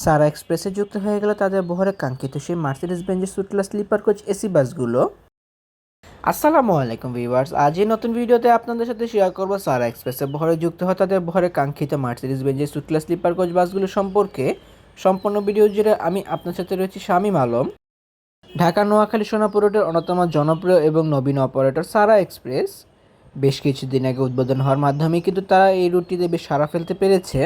সারা এক্সপ্রেসে যুক্ত হয়ে গেল তাদের বহরে কাঙ্ক্ষিত সেই মার্সিডিজ বেঞ্জের suite class sleeper coach AC বাসগুলো। আসসালামু আলাইকুম ভিউয়ার্স, আজ এই নতুন ভিডিওতে আপনাদের সাথে শেয়ার করব সারা এক্সপ্রেসে বহরে যুক্ত হয় তাদের বহরে কাঙ্ক্ষিত মার্সিডিজ বেঞ্জের সুট ক্লাস স্লিপার কোচ বাসগুলো সম্পর্কে। সম্পূর্ণ ভিডিও জুড়ে আমি আপনার সাথে রয়েছি শামীম আলম। ঢাকা নোয়াখালী সোনাপুর রোডের অন্যতম জনপ্রিয় এবং নবীন অপারেটর সারা এক্সপ্রেস বেশ কিছুদিন আগে উদ্বোধন হওয়ার মাধ্যমে কিন্তু তারা এই রুটটিতে বেশ সাড়া ফেলতে পেরেছে।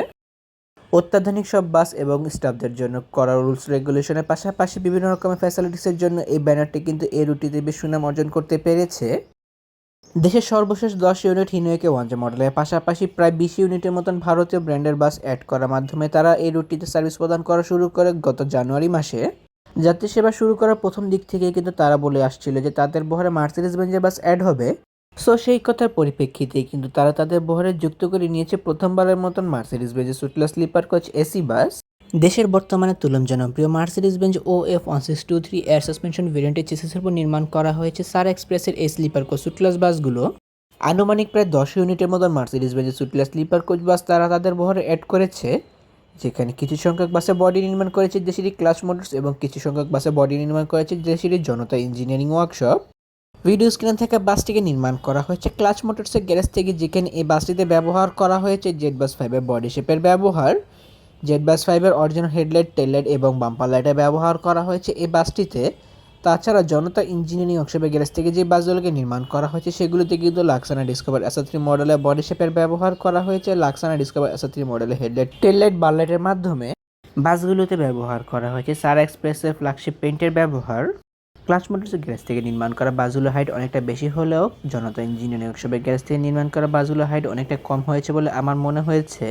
অত্যাধুনিক সব বাস এবং স্টাফদের জন্য করা রুলস রেগুলেশনের পাশাপাশি বিভিন্ন রকমের ফ্যাসিলিটিসের জন্য এই ব্যানারটি কিন্তু এই রুটটিতে বেশ সুনাম অর্জন করতে পেরেছে। দেশের সর্বশেষ 10 ইউনিট হিনোয়েকে ওয়ানজে মডেলের পাশাপাশি প্রায় 20 ইউনিটের মতন ভারতীয় ব্র্যান্ডের বাস অ্যাড করার মাধ্যমে তারা এই রুটটিতে সার্ভিস প্রদান করা শুরু করে গত জানুয়ারি মাসে। যাত্রী সেবা শুরু করার প্রথম দিক থেকেই কিন্তু তারা বলে আসছিল যে তাদের বহরে মার্সিডিজ বেঞ্জের বাস অ্যাড হবে। সো সেই কথার পরিপ্রেক্ষিতেই কিন্তু তারা তাদের বহরে যুক্ত করে নিয়েছে প্রথমবারের মতন মার্সিডিজ বেঞ্জের সুটলা স্লিপার কোচ এসি বাস। দেশের বর্তমানে তুলন জনপ্রিয় Mercedes Benz OF1623 air suspension ভেরিয়েন্টের চেসিসের উপর নির্মাণ করা হয়েছে সারা এক্সপ্রেসের এই স্লিপার কোচ সুটক্লাস বাসগুলো। আনুমানিক প্রায় 10 ইউনিটের মতন মার্সিডিজ বেঞ্জের সুটক্লাস স্লিপার কোচ বাস তারা তাদের বহরে অ্যাড করেছে, যেখানে কিছু সংখ্যক বাসে বডি নির্মাণ করেছে দেশেরই ক্লাচ মোটরস এবং কিছু সংখ্যক বাসে বডি নির্মাণ করেছে দেশেরই জনতা ইঞ্জিনিয়ারিং ওয়ার্কশপ। ভিডিও স্ক্রিনে থেকে বাসটিকে নির্মাণ করা হয়েছে ক্লাচ মোটরসের গ্যারেজ থেকে, যেখানে এই বাসটিতে ব্যবহার করা হয়েছে জেড বাস 5 এর বডি শেপের ব্যবহার। জেড বাস 5 এর অরিজিনাল হেডলাইট, টেললাইট এবং বাম্পার লাইটের ব্যবহার করা হয়েছে এই বাসটিতে। তাছাড়া জনতা ইঞ্জিনিয়ারিং ওয়ার্কশপের গ্যারেজ থেকে যে বাসগুলোকে নির্মাণ করা হয়েছে সেগুলোতে কিন্তু লাক্সানা ডিসকভার SR3 মডেলের বডি শেপের ব্যবহার করা হয়েছে। লাক্সানা ডিসকভার SR3 মডেলের হেডলাইট, টেললাইট, বারলাইটের মাধ্যমে বাসগুলোতে ব্যবহার করা হয়েছে সারা এক্সপ্রেসের ফ্ল্যাগশিপ পেইন্টের ব্যবহার। ক্লাচ মোটরসের গ্যারেজ থেকে নির্মাণ করা বাসগুলোর হাইট অনেকটা বেশি হলেও জনতা ইঞ্জিনিয়ারিং ওয়ার্কশপের গ্যারেজ থেকে নির্মাণ করা বাসগুলোর হাইট অনেকটা কম হয়েছে বলে আমার মনে হয়েছে।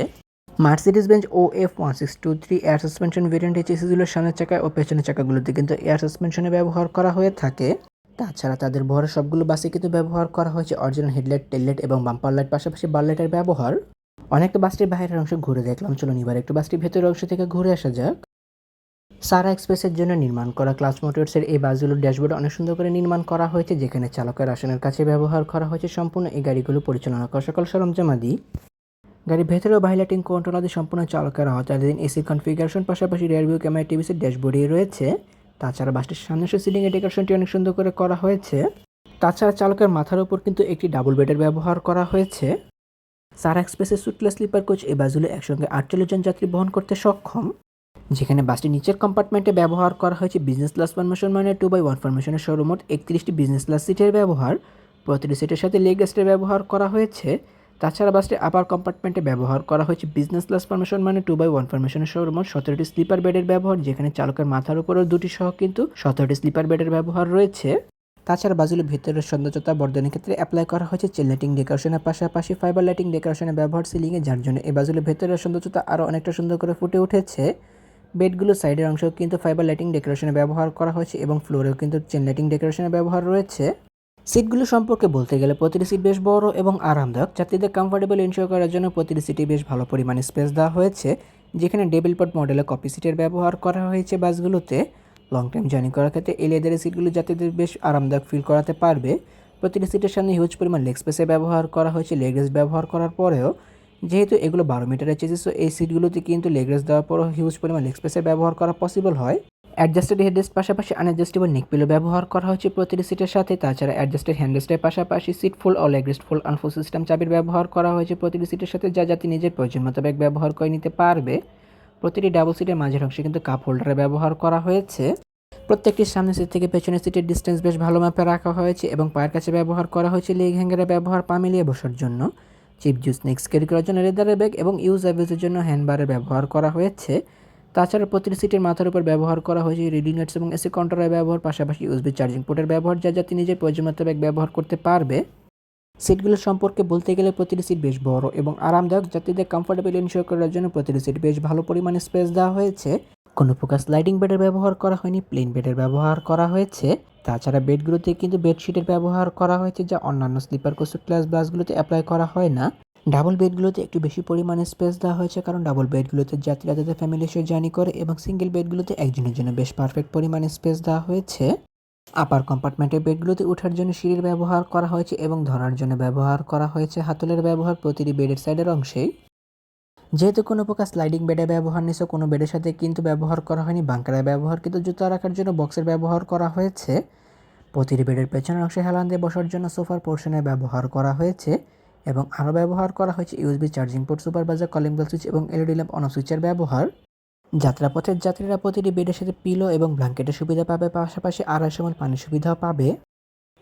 Mercedes Benz OF1623 air suspension ভেরিয়েন্টের চেসিসগুলোর সামনের চাকা ও পেছনের চাকাগুলোতে কিন্তু এয়ার সাসপেনশনে ব্যবহার করা হয়ে থাকে। তাছাড়া তাদের বহরের সবগুলো বাসে কিন্তু ব্যবহার করা হয়েছে অরিজিনাল হেডলাইট, টেললাইট এবং বাম্পার লাইট, পাশাপাশি বারলাইটের ব্যবহার। অনেকটা বাসটির বাইরের অংশ ঘুরে দেখলাম, চলুন এবার একটু বাসটির ভেতরের অংশ থেকে ঘুরে আসা যাক। সারা এক্সপ্রেসের জন্য নির্মাণ করা ক্লাচ মোটরসের এই বাসগুলোর ড্যাশবোর্ড অনেক সুন্দর করে নির্মাণ করা হয়েছে, যেখানে চালকের আসনের কাছে ব্যবহার করা হয়েছে সম্পূর্ণ এই গাড়িগুলো পরিচালনা করা সকল সরঞ্জামাদি। গাড়ির ভেতরেও বাইলাইটিং কন্ট্রোল আদি সম্পূর্ণ চালকের আওতাধীন। এসি কনফিগারেশন পাশাপাশি রিয়ার ভিউ ক্যামেরা, টিভিসের ড্যাশবোর্ডই রয়েছে। তাছাড়া বাসটির সামনের সিটিংয়ের ডেকোরেশনটি অনেক সুন্দর করে করা হয়েছে। তাছাড়া চালকের মাথার উপর কিন্তু একটি ডাবল বেডের ব্যবহার করা হয়েছে। সারা এক্সপ্রেসের সুটক্লাস স্লিপার কোচ এই বাসগুলো একসঙ্গে 48 জন যাত্রী বহন করতে সক্ষম, যেখানে বাসটি নিচের কম্পার্টমেন্টে ব্যবহার করা হয়েছে বিজনেস ক্লাস ফরমেশন মানে 2x1 ফরমেশনের সর্বমোট 31টি বিজনেস ক্লাস সিটের ব্যবহার। প্রতিটি সিটের সাথে লেগ রেস্টের ব্যবহার করা হয়েছে। তাছাড়া বাসটি আপার কম্পার্টমেন্টে ব্যবহার করা হয়েছে বিজনেস ক্লাস ফরমেশন মানে 2x1 ফরমেশনের সর্বমোট 17টি স্লিপার বেডের ব্যবহার, যেখানে চালকের মাথার উপরেও দুটি সহ কিন্তু 17টি স্লিপার বেডের ব্যবহার রয়েছে। তাছাড়া বাসগুলোর ভিতরের সৌন্দর্যতা বর্ধনের ক্ষেত্রে অ্যাপ্লাই করা হয়েছে চেন লাইটিং ডেকোরেশনের পাশাপাশি ফাইবার লাইটিং ডেকোরেশনের ব্যবহার সিলিংয়ে, যার জন্য এই বাসগুলোর ভেতরের সৌন্দর্যতা আরও অনেকটা সুন্দর করে ফুটে উঠেছে। বেডগুলোর সাইডের অংশেও কিন্তু ফাইবার লাইটিং ডেকোরেশনে ব্যবহার করা হয়েছে এবং ফ্লোরেও কিন্তু চেন লাইটিং ডেকোরেশনের ব্যবহার রয়েছে। সিটগুলো সম্পর্কে বলতে গেলে প্রতিটি সিট বেশ বড় এবং আরামদায়ক। যাত্রীদের কমফোর্টেবল এনশিওর করার জন্য প্রতিটি সিটে বেশ ভালো পরিমাণে স্পেস দেওয়া হয়েছে, যেখানে ডেবিল পট মডেলের কপি সিটের ব্যবহার করা হয়েছে বাসগুলোতে। লং টাইম জার্নি করার ক্ষেত্রে এই লেদারের সিটগুলো যাত্রীদের বেশ আরামদায়ক ফিল করাতে পারবে। প্রতিটি সিটের সামনে হিউজ পরিমাণ লেগ স্পেসে ব্যবহার করা হয়েছে। লেগ রেস্ট ব্যবহার করার পরেও যেহেতু এগুলো 12 মিটারের চেসিস, তো এই সিটগুলোতে কিন্তু লেগ রেস্ট দেওয়ার পরও হিউজ পরিমাণ লেগ স্পেসের ব্যবহার করা পসিবল হয়। অ্যাডজাস্টেড হেডরেস্ট পাশাপাশি আনঅ্যাডজাস্টেবল নেক পিলো ব্যবহার করা হয়েছে প্রতিটি সিটের সাথে। তাছাড়া অ্যাডজাস্টেড হ্যান্ডরেস্টের পাশাপাশি সিট ফুল ও লেগ রেস্ট ফুল আনফুল সিস্টেম চাবির ব্যবহার করা হয়েছে প্রতিটি সিটের সাথে, যা যাত্রী নিজের প্রয়োজন মোতাবেক ব্যবহার করে নিতে পারবে। প্রতিটি ডাবল সিটের মাঝের অংশে কিন্তু কাপ হোল্ডারের ব্যবহার করা হয়েছে। প্রত্যেকটির সামনের সিট থেকে পেছনের সিটের ডিস্টেন্স বেশ ভালো মাপে রাখা হয়েছে এবং পায়ের কাছে ব্যবহার করা হয়েছে লেগ হ্যাঙ্গারের ব্যবহার পা মিলিয়ে বসার জন্য। চিপ জুস স্ন্যাক্স ক্যারি করার জন্য লেদারের ব্যাগ এবং ইউজের জন্য হ্যান্ডবারের ব্যবহার করা হয়েছে। তাছাড়া প্রতিটি সিটের মাথার উপর ব্যবহার করা হয়েছে রিডিং লাইটস এবং এসি কন্ট্রোলের ব্যবহার, পাশাপাশি ইউএসবি চার্জিং পোর্টের ব্যবহার, যা যাত্রী নিজের প্রয়োজন মোতাবেক ব্যবহার করতে পারবে। সিটগুলোর সম্পর্কে বলতে গেলে প্রতিটি সিট বেশ বড় এবং আরামদায়ক। যাত্রীদের কমফোর্টেবল এনশিওর করার জন্য প্রতিটি সিট বেশ ভালো পরিমাণে স্পেস দেওয়া হয়েছে। কোনো প্রকার স্লাইডিং বেডের ব্যবহার করা হয়নি, প্লেন বেডের ব্যবহার করা হয়েছে। তাছাড়া বেডগুলোতে কিন্তু বেডশিটের ব্যবহার করা হয়েছে, যা অন্যান্য স্লিপার কোচ ক্লাস বাসগুলোতে অ্যাপ্লাই করা হয় না। ডাবল বেডগুলোতে একটু বেশি পরিমাণে স্পেস দেওয়া হয়েছে, কারণ ডাবল বেডগুলোতে যাত্রীরা তাদের ফ্যামিলি সহ জার্নি করে এবং সিঙ্গেল বেডগুলোতে একজনের জন্য বেশ পারফেক্ট পরিমাণে স্পেস দেওয়া হয়েছে। আপার কম্পার্টমেন্টের বেডগুলোতে ওঠার জন্য সিঁড়ির ব্যবহার করা হয়েছে এবং ধরার জন্য ব্যবহার করা হয়েছে হাতলের ব্যবহার প্রতিটি বেডের সাইডের অংশেই। যেহেতু কোনো প্রকার স্লাইডিং বেডে ব্যবহার নিছে, কোনো বেডের সাথে কিন্তু ব্যবহার করা হয়নি বাঙ্কারে ব্যবহার, কিন্তু জুতা রাখার জন্য বক্সের ব্যবহার করা হয়েছে। প্রতিটি বেডের পেছনের অংশে হেলান দিয়ে বসার জন্য সোফার পোর্শনের ব্যবহার করা হয়েছে এবং আরও ব্যবহার করা হয়েছে USB charging port, supervisor, calling bell switch এবং এলইডি ল্যাম্প অন অফ সুইচের ব্যবহার। যাত্রাপথের যাত্রীরা প্রতিটি বেডের সাথে পিলো এবং ব্ল্যাঙ্কেটের সুবিধা পাবে, পাশাপাশি 250 ml পানির সুবিধাও পাবে।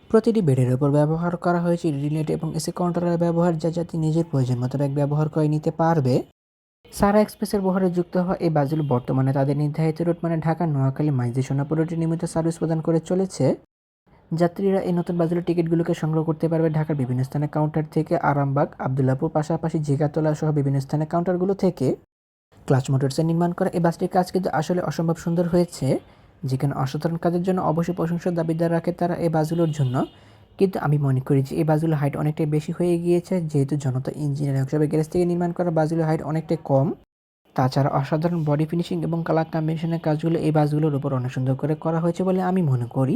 প্রতিটি বেডের উপর ব্যবহার করা হয়েছে রিলেট এবং এসি কন্ট্রোলার ব্যবহার, যা যাত্রী নিজের প্রয়োজন মতো ব্যাগ ব্যবহার করে নিতে পারবে। সারা এক্সপ্রেসের বহরে যুক্ত হওয়া এই বাসগুলো বর্তমানে তাদের নির্ধারিত রুট মানে ঢাকা, নোয়াখালী, মাইজদি, সোনাপুর রুটে নিয়মিত সার্ভিস প্রদান করে চলেছে। যাত্রীরা এই নতুন বাসগুলোর টিকিটগুলোকে সংগ্রহ করতে পারবে ঢাকার বিভিন্ন স্থানে কাউন্টার থেকে, আরামবাগ, আবদুল্লাপুর, পাশাপাশি জিগাতলা সহ বিভিন্ন স্থানে কাউন্টারগুলো থেকে। ক্লাচ মোটরসের নির্মাণ করা এই বাসটির কাজ কিন্তু আসলে অসম্ভব সুন্দর হয়েছে, যেখানে অসাধারণ কাজের জন্য অবশ্যই প্রশংসার দাবিদার রাখে তারা এই বাসগুলোর জন্য। কিন্তু আমি মনে করি যে এই বাসগুলোর হাইট অনেকটাই বেশি হয়ে গিয়েছে, যেহেতু জনতা ইঞ্জিনিয়ারিং হিসাবে গ্যারেজ থেকে নির্মাণ করা বাসগুলোর হাইট অনেকটাই কম। তাছাড়া অসাধারণ বডি ফিনিশিং এবং কালার কম্বিনেশনের কাজগুলো এই বাসগুলোর উপর অনেক সুন্দর করে করা হয়েছে বলে আমি মনে করি।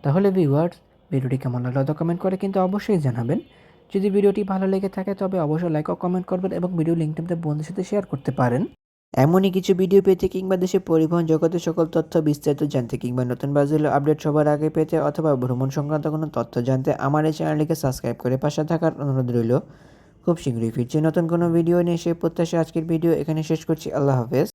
তাহলে ভিউয়ার্স, ভিডিওটি কেমন লাগলো তা কমেন্ট করে কিন্তু অবশ্যই জানাবেন। যদি ভিডিওটি ভালো লেগে থাকে তবে অবশ্যই লাইক ও কমেন্ট করবেন এবং ভিডিও লিঙ্কটি আপনাদের বন্ধুদের সাথে শেয়ার করতে পারেন। এমনই কিছু ভিডিও পেতে কিংবা দেশের পরিবহন জগতের সকল তথ্য বিস্তারিত জানতে কিংবা নতুন বাসগুলো আপডেট সবার আগে পেতে অথবা ভ্রমণ সংক্রান্ত কোনো তথ্য জানতে আমার এই চ্যানেলটিকে সাবস্ক্রাইব করে পাশে থাকার অনুরোধ রইল। খুব শীঘ্রই ফিরছি নতুন কোনো ভিডিও নিয়ে, সেই প্রত্যাশা আজকের ভিডিও এখানে শেষ করছি। আল্লাহ হাফেজ।